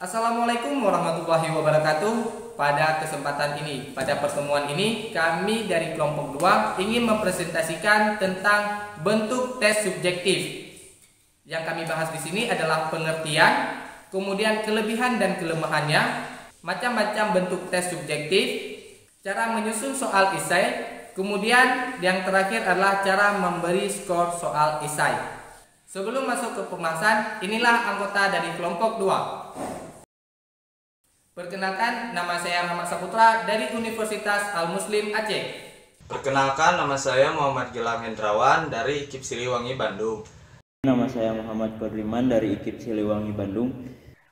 Assalamualaikum warahmatullahi wabarakatuh. Pada kesempatan ini, pada pertemuan ini, kami dari kelompok 2 ingin mempresentasikan tentang bentuk tes subjektif. Yang kami bahas di sini adalah pengertian, kemudian kelebihan dan kelemahannya, macam-macam bentuk tes subjektif, cara menyusun soal esai, kemudian yang terakhir adalah cara memberi skor soal esai. Sebelum masuk ke pembahasan, inilah anggota dari kelompok 2. Perkenalkan, nama saya Muhammad Saputra dari Universitas Al-Muslim Aceh. Perkenalkan, nama saya Muhammad Gilang Hendrawan dari IKIP Siliwangi Bandung. Nama saya Muhammad Kodriman dari IKIP Siliwangi Bandung.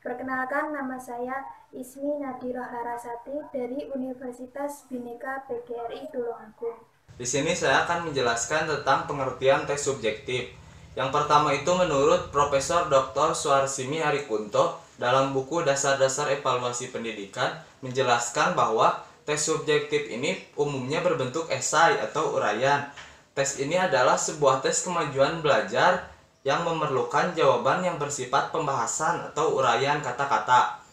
Perkenalkan, nama saya Ismi Nadiroh Larasati dari Universitas Bhinneka PGRI Tulungagung. Di sini saya akan menjelaskan tentang pengertian tes subjektif. Yang pertama itu menurut Profesor Dr. Suharsimi Harikunto dalam buku Dasar-Dasar Evaluasi Pendidikan menjelaskan bahwa tes subjektif ini umumnya berbentuk esai atau uraian. Tes ini adalah sebuah tes kemajuan belajar yang memerlukan jawaban yang bersifat pembahasan atau uraian kata-kata.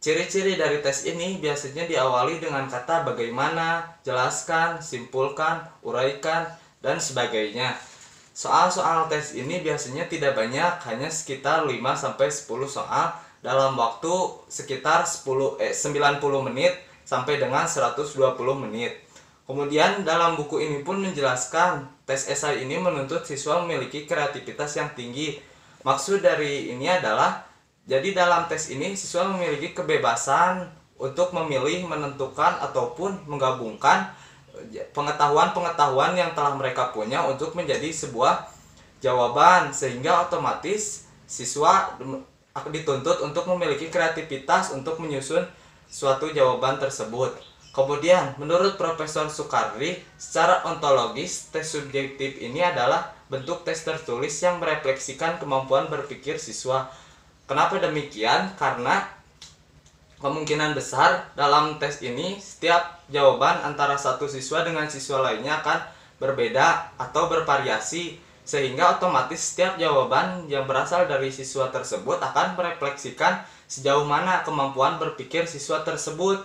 Ciri-ciri dari tes ini biasanya diawali dengan kata bagaimana, jelaskan, simpulkan, uraikan, dan sebagainya. Soal-soal tes ini biasanya tidak banyak, hanya sekitar 5-10 soal dalam waktu sekitar 90 menit sampai dengan 120 menit. Kemudian dalam buku ini pun menjelaskan tes esai ini menuntut siswa memiliki kreativitas yang tinggi. Maksud dari ini adalah, jadi dalam tes ini siswa memiliki kebebasan untuk memilih, menentukan, ataupun menggabungkan pengetahuan-pengetahuan yang telah mereka punya untuk menjadi sebuah jawaban, sehingga otomatis siswa dituntut untuk memiliki kreativitas untuk menyusun suatu jawaban tersebut. Kemudian menurut Profesor Soekardi, secara ontologis tes subjektif ini adalah bentuk tes tertulis yang merefleksikan kemampuan berpikir siswa. Kenapa demikian? Karena kemungkinan besar dalam tes ini setiap jawaban antara satu siswa dengan siswa lainnya akan berbeda atau bervariasi, sehingga otomatis setiap jawaban yang berasal dari siswa tersebut akan merefleksikan sejauh mana kemampuan berpikir siswa tersebut.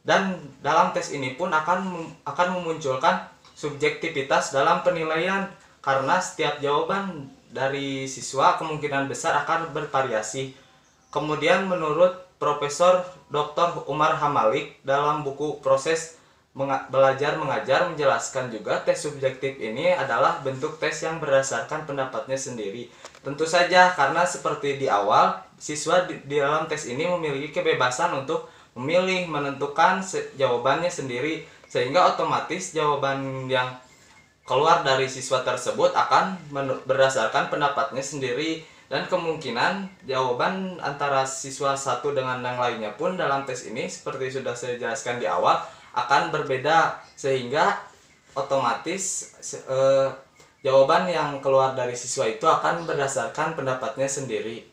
Dan dalam tes ini pun akan memunculkan subjektivitas dalam penilaian, karena setiap jawaban dari siswa kemungkinan besar akan bervariasi. Kemudian menurut Profesor Dr. Umar Hamalik dalam buku Proses Belajar Mengajar menjelaskan juga tes subjektif ini adalah bentuk tes yang berdasarkan pendapatnya sendiri. Tentu saja karena seperti di awal, siswa di dalam tes ini memiliki kebebasan untuk memilih, menentukan jawabannya sendiri, sehingga otomatis jawaban yang keluar dari siswa tersebut akan berdasarkan pendapatnya sendiri. Dan kemungkinan jawaban antara siswa satu dengan yang lainnya pun dalam tes ini seperti sudah saya jelaskan di awal akan berbeda, sehingga otomatis jawaban yang keluar dari siswa itu akan berdasarkan pendapatnya sendiri.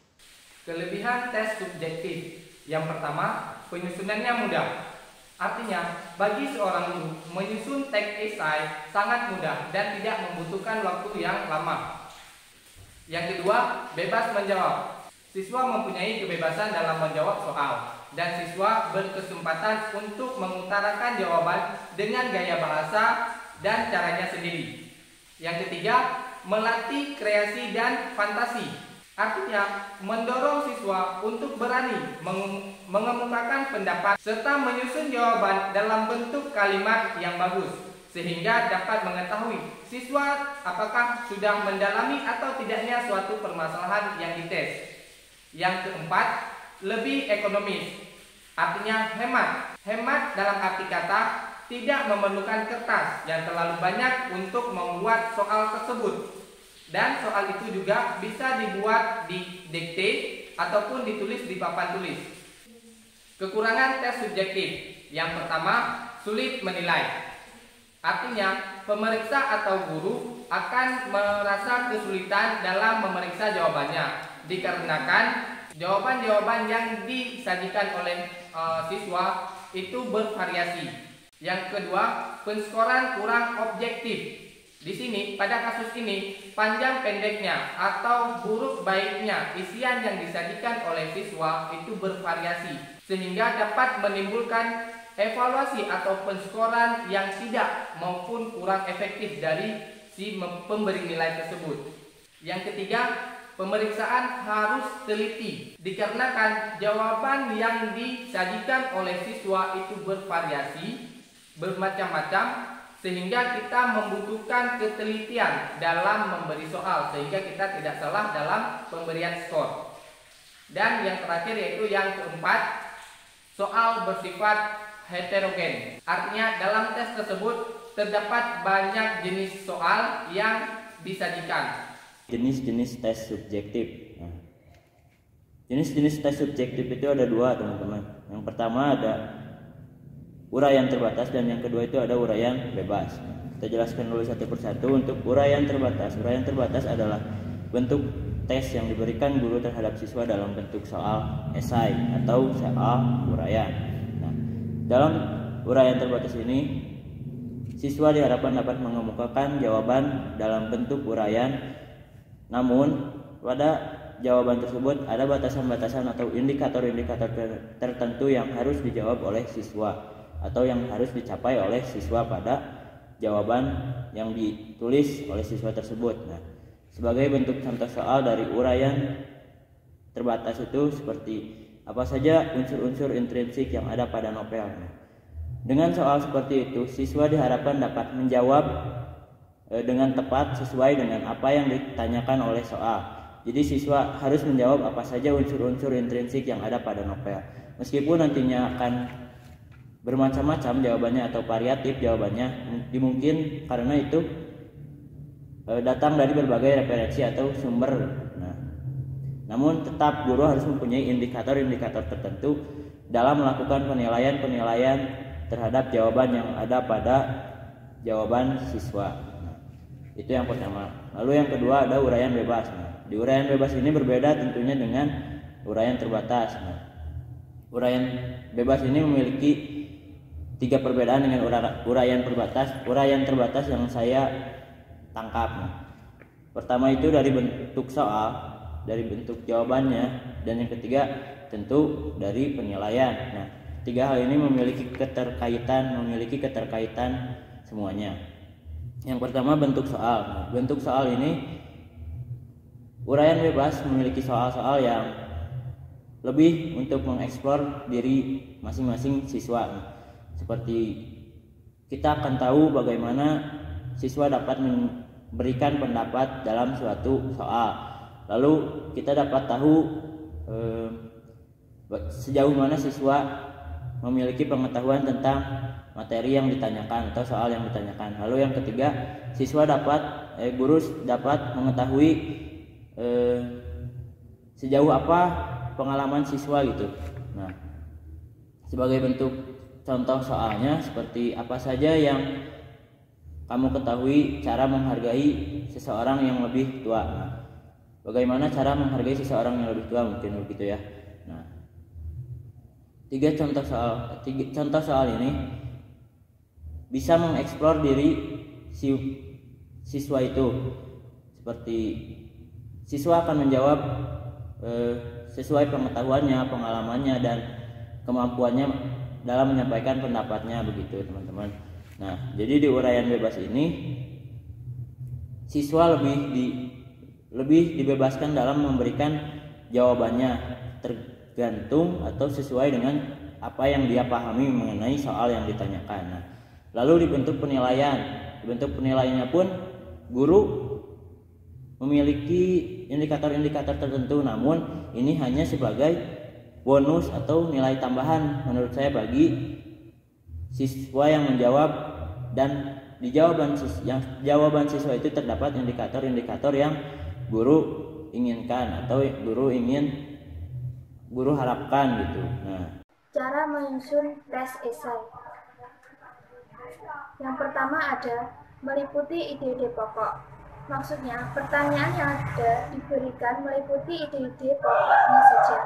Kelebihan tes subjektif. Yang pertama, penyusunannya mudah. Artinya, bagi seorang guru menyusun teks esai sangat mudah dan tidak membutuhkan waktu yang lama. Yang kedua, bebas menjawab. Siswa mempunyai kebebasan dalam menjawab soal, dan siswa berkesempatan untuk mengutarakan jawaban dengan gaya bahasa dan caranya sendiri. Yang ketiga, melatih kreasi dan fantasi. Artinya, mendorong siswa untuk berani mengemukakan pendapat serta menyusun jawaban dalam bentuk kalimat yang bagus, sehingga dapat mengetahui siswa apakah sudah mendalami atau tidaknya suatu permasalahan yang dites. Yang keempat, lebih ekonomis. Artinya hemat. Hemat dalam arti kata tidak memerlukan kertas yang terlalu banyak untuk membuat soal tersebut. Dan soal itu juga bisa dibuat di dikte ataupun ditulis di papan tulis. Kekurangan tes subjektif. Yang pertama, sulit menilai. Artinya, pemeriksa atau guru akan merasa kesulitan dalam memeriksa jawabannya, dikarenakan jawaban-jawaban yang disajikan oleh siswa itu bervariasi. Yang kedua, penskoran kurang objektif. Di sini, pada kasus ini, panjang pendeknya atau buruk baiknya isian yang disajikan oleh siswa itu bervariasi, sehingga dapat menimbulkan evaluasi atau penskoran yang tidak maupun kurang efektif dari si pemberi nilai tersebut. Yang ketiga, pemeriksaan harus teliti, dikarenakan jawaban yang disajikan oleh siswa itu bervariasi, bermacam-macam, sehingga kita membutuhkan ketelitian dalam memberi soal, sehingga kita tidak salah dalam pemberian skor. Dan yang terakhir yaitu yang keempat, soal bersifat heterogen. Artinya dalam tes tersebut terdapat banyak jenis soal yang disajikan. Jenis-jenis tes subjektif. Nah, jenis-jenis tes subjektif itu ada dua, teman-teman. Yang pertama ada uraian terbatas dan yang kedua itu ada uraian bebas. Kita jelaskan dulu satu persatu. Untuk uraian terbatas, uraian terbatas adalah bentuk tes yang diberikan guru terhadap siswa dalam bentuk soal esai atau soal uraian. Nah, dalam uraian terbatas ini siswa diharapkan dapat mengemukakan jawaban dalam bentuk uraian, namun pada jawaban tersebut ada batasan-batasan atau indikator-indikator tertentu yang harus dijawab oleh siswa atau yang harus dicapai oleh siswa pada jawaban yang ditulis oleh siswa tersebut. Nah, sebagai bentuk contoh soal dari uraian terbatas itu seperti apa saja unsur-unsur intrinsik yang ada pada novel. Dengan soal seperti itu, siswa diharapkan dapat menjawab dengan tepat sesuai dengan apa yang ditanyakan oleh soal. Jadi siswa harus menjawab apa saja unsur-unsur intrinsik yang ada pada novel. Meskipun nantinya akan bermacam-macam jawabannya atau variatif jawabannya, dimungkin karena itu datang dari berbagai referensi atau sumber. Nah, namun tetap guru harus mempunyai indikator-indikator tertentu dalam melakukan penilaian terhadap jawaban yang ada pada jawaban siswa. Nah, itu yang pertama. Lalu yang kedua ada uraian bebas. Nah, di uraian bebas ini berbeda tentunya dengan uraian terbatas. Nah, uraian bebas ini memiliki tiga perbedaan dengan uraian terbatas yang saya tangkap. Pertama itu dari bentuk soal, dari bentuk jawabannya, dan yang ketiga tentu dari penilaian. Nah, tiga hal ini memiliki keterkaitan semuanya. Yang pertama bentuk soal. Nah, bentuk soal ini uraian bebas memiliki soal-soal yang lebih untuk mengeksplor diri masing-masing siswa. Seperti kita akan tahu bagaimana siswa dapat memberikan pendapat dalam suatu soal. Lalu kita dapat tahu sejauh mana siswa memiliki pengetahuan tentang materi yang ditanyakan atau soal yang ditanyakan. Lalu yang ketiga, guru dapat mengetahui sejauh apa pengalaman siswa gitu. Nah, sebagai bentuk contoh soalnya seperti apa saja yang kamu ketahui cara menghargai seseorang yang lebih tua. Nah, bagaimana cara menghargai seseorang yang lebih tua, mungkin begitu ya. Nah, tiga contoh soal ini bisa mengeksplor diri siswa itu. Seperti siswa akan menjawab sesuai pengetahuannya, pengalamannya, dan kemampuannya dalam menyampaikan pendapatnya, begitu teman-teman. Nah, jadi di uraian bebas ini siswa lebih dibebaskan dalam memberikan jawabannya tergantung atau sesuai dengan apa yang dia pahami mengenai soal yang ditanyakan. Nah, lalu dibentuk penilaian. Dibentuk penilaiannya pun guru memiliki indikator-indikator tertentu, namun ini hanya sebagai bonus atau nilai tambahan menurut saya bagi siswa yang menjawab, dan di jawaban siswa itu terdapat indikator-indikator yang guru inginkan atau guru harapkan gitu. Nah, cara menyusun tes esai. Yang pertama ada meliputi ide-ide pokok. Maksudnya, pertanyaan yang ada diberikan meliputi ide-ide pokoknya saja.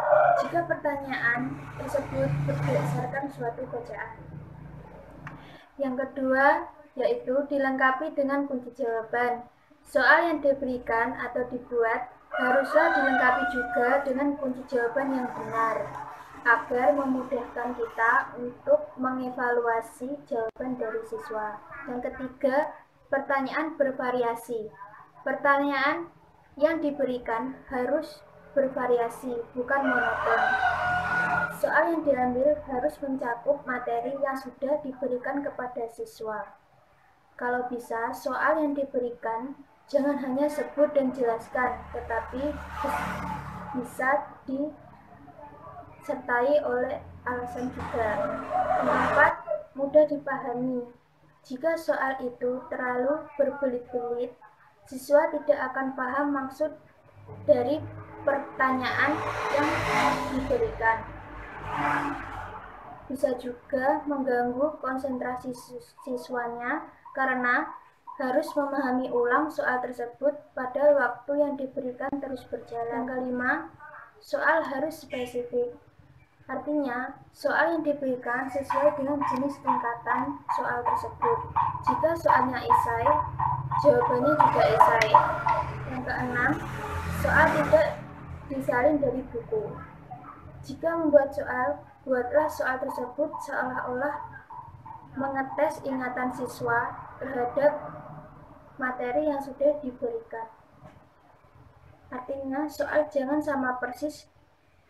Jika pertanyaan tersebut berdasarkan suatu bacaan. Yang kedua, yaitu dilengkapi dengan kunci jawaban. Soal yang diberikan atau dibuat haruslah dilengkapi juga dengan kunci jawaban yang benar, agar memudahkan kita untuk mengevaluasi jawaban dari siswa. Yang ketiga, pertanyaan bervariasi. Pertanyaan yang diberikan harus bervariasi, bukan monoton. Soal yang diambil harus mencakup materi yang sudah diberikan kepada siswa. Kalau bisa, soal yang diberikan jangan hanya sebut dan jelaskan, tetapi bisa disertai oleh alasan juga. Keempat, mudah dipahami. Jika soal itu terlalu berbelit-belit, siswa tidak akan paham maksud dari pertanyaan yang diberikan. Bisa juga mengganggu konsentrasi siswanya karena harus memahami ulang soal tersebut pada waktu yang diberikan terus berjalan. Yang kelima, soal harus spesifik. Artinya, soal yang diberikan sesuai dengan jenis tingkatan soal tersebut. Jika soalnya esai, jawabannya juga esai. Yang keenam, soal tidak disalin dari buku. Jika membuat soal, buatlah soal tersebut seolah-olah mengetes ingatan siswa terhadap materi yang sudah diberikan. Artinya, soal jangan sama persis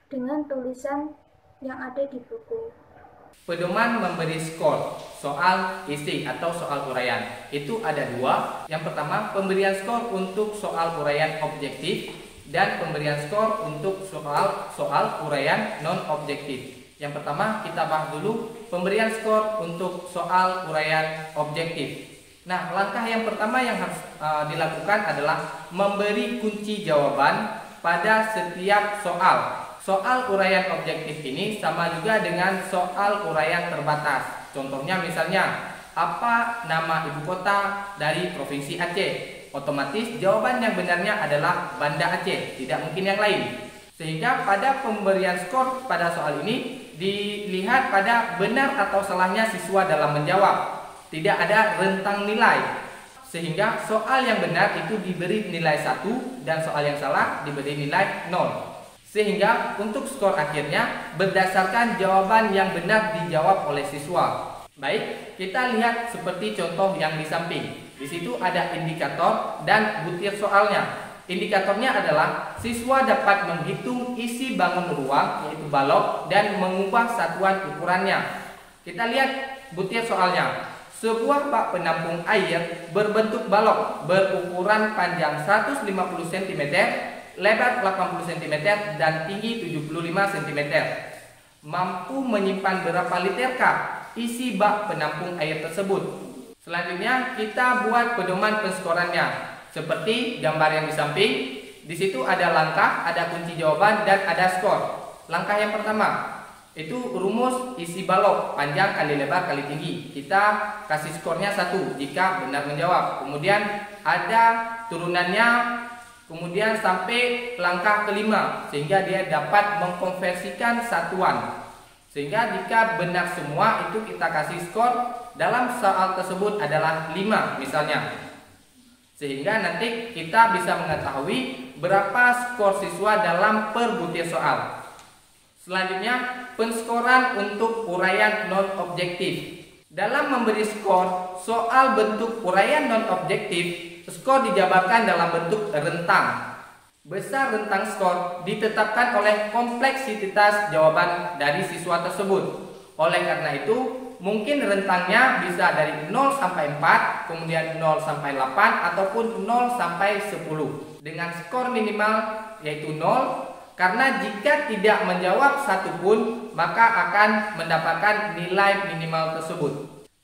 dengan tulisan yang ada di buku. Pedoman memberi skor soal isi atau soal uraian itu ada dua. Yang pertama, pemberian skor untuk soal uraian objektif dan pemberian skor untuk soal uraian non objektif. Yang pertama, kita bahas dulu pemberian skor untuk soal uraian objektif. Nah, langkah yang pertama yang harus dilakukan adalah memberi kunci jawaban pada setiap soal. Soal uraian objektif ini sama juga dengan soal uraian terbatas. Contohnya misalnya, apa nama ibu kota dari Provinsi Aceh? Otomatis jawaban yang benarnya adalah Banda Aceh, tidak mungkin yang lain. Sehingga pada pemberian skor pada soal ini dilihat pada benar atau salahnya siswa dalam menjawab. Tidak ada rentang nilai. Sehingga soal yang benar itu diberi nilai 1 dan soal yang salah diberi nilai 0. Sehingga untuk skor akhirnya berdasarkan jawaban yang benar dijawab oleh siswa. Baik, kita lihat seperti contoh yang di samping. Di situ ada indikator dan butir soalnya. Indikatornya adalah siswa dapat menghitung isi bangun ruang yaitu balok dan mengubah satuan ukurannya. Kita lihat butir soalnya. Sebuah bak penampung air berbentuk balok berukuran panjang 150 cm, lebar 80 cm dan tinggi 75 cm. Mampu menyimpan berapa literkah isi bak penampung air tersebut? Selanjutnya kita buat pedoman penskorannya. Seperti gambar yang di samping, di situ ada langkah, ada kunci jawaban dan ada skor. Langkah yang pertama itu rumus isi balok panjang kali lebar kali tinggi. Kita kasih skornya 1 jika benar menjawab. Kemudian ada turunannya, kemudian sampai langkah kelima sehingga dia dapat mengkonversikan satuan. Sehingga jika benar semua itu kita kasih skor dalam soal tersebut adalah 5 misalnya. Sehingga nanti kita bisa mengetahui berapa skor siswa dalam per butir soal. Selanjutnya, penskoran untuk uraian non-objektif. Dalam memberi skor soal bentuk uraian non-objektif, skor dijabarkan dalam bentuk rentang. Besar rentang skor ditetapkan oleh kompleksitas jawaban dari siswa tersebut. Oleh karena itu, mungkin rentangnya bisa dari 0 sampai 4, kemudian 0 sampai 8, ataupun 0 sampai 10. Dengan skor minimal yaitu 0, karena jika tidak menjawab satu pun, maka akan mendapatkan nilai minimal tersebut.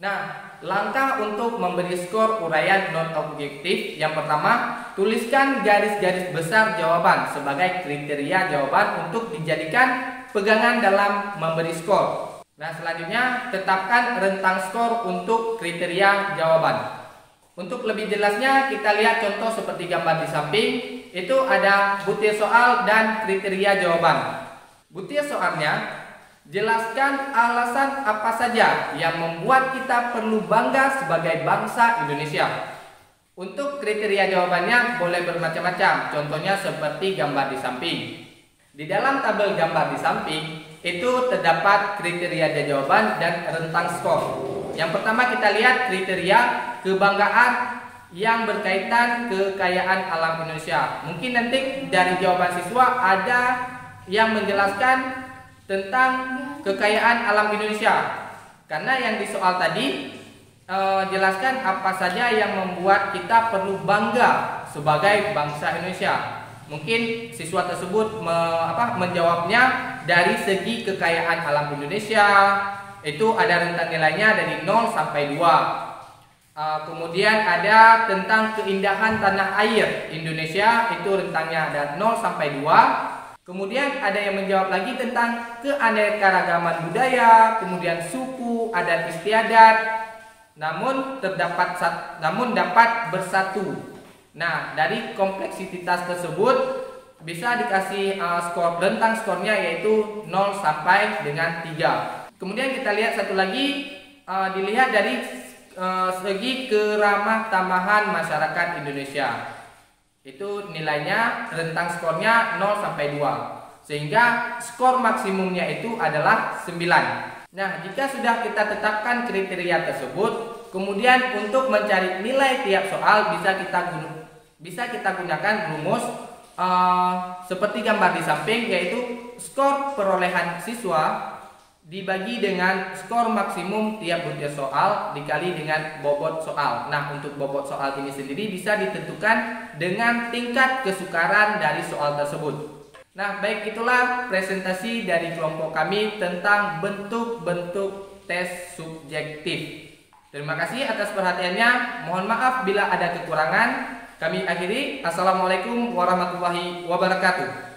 Nah, langkah untuk memberi skor uraian non-objektif. Yang pertama, tuliskan garis-garis besar jawaban sebagai kriteria jawaban untuk dijadikan pegangan dalam memberi skor. Nah, selanjutnya tetapkan rentang skor untuk kriteria jawaban. Untuk lebih jelasnya kita lihat contoh seperti gambar di samping. Itu ada butir soal dan kriteria jawaban. Butir soalnya Jelaskan alasan apa saja yang membuat kita perlu bangga sebagai bangsa Indonesia. Untuk kriteria jawabannya boleh bermacam-macam, contohnya seperti gambar di samping. Di dalam tabel gambar di samping itu terdapat kriteria jawaban dan rentang skor. Yang pertama kita lihat kriteria kebanggaan yang berkaitan kekayaan alam Indonesia. Mungkin nanti dari jawaban siswa ada yang menjelaskan tentang kekayaan alam Indonesia. Karena yang di soal tadi jelaskan apa saja yang membuat kita perlu bangga sebagai bangsa Indonesia. Mungkin siswa tersebut menjawabnya dari segi kekayaan alam Indonesia, itu ada rentang nilainya dari 0 sampai 2. Kemudian ada tentang keindahan tanah air Indonesia, itu rentangnya ada 0 sampai 2. Kemudian ada yang menjawab lagi tentang keanekaragaman budaya, kemudian suku, adat istiadat, namun dapat bersatu. Nah, dari kompleksitas tersebut bisa dikasih skor, rentang skornya yaitu 0 sampai dengan 3. Kemudian kita lihat satu lagi, dilihat dari segi keramah tamahan masyarakat Indonesia. Itu nilainya rentang skornya 0 sampai 2. Sehingga skor maksimumnya itu adalah 9. Nah, jika sudah kita tetapkan kriteria tersebut, kemudian untuk mencari nilai tiap soal bisa kita gunakan rumus seperti gambar di samping, yaitu skor perolehan siswa dibagi dengan skor maksimum tiap butir soal dikali dengan bobot soal. Nah, untuk bobot soal ini sendiri bisa ditentukan dengan tingkat kesukaran dari soal tersebut. Nah, baik, itulah presentasi dari kelompok kami tentang bentuk-bentuk tes subjektif. Terima kasih atas perhatiannya. Mohon maaf bila ada kekurangan. Kami akhiri. Assalamualaikum warahmatullahi wabarakatuh.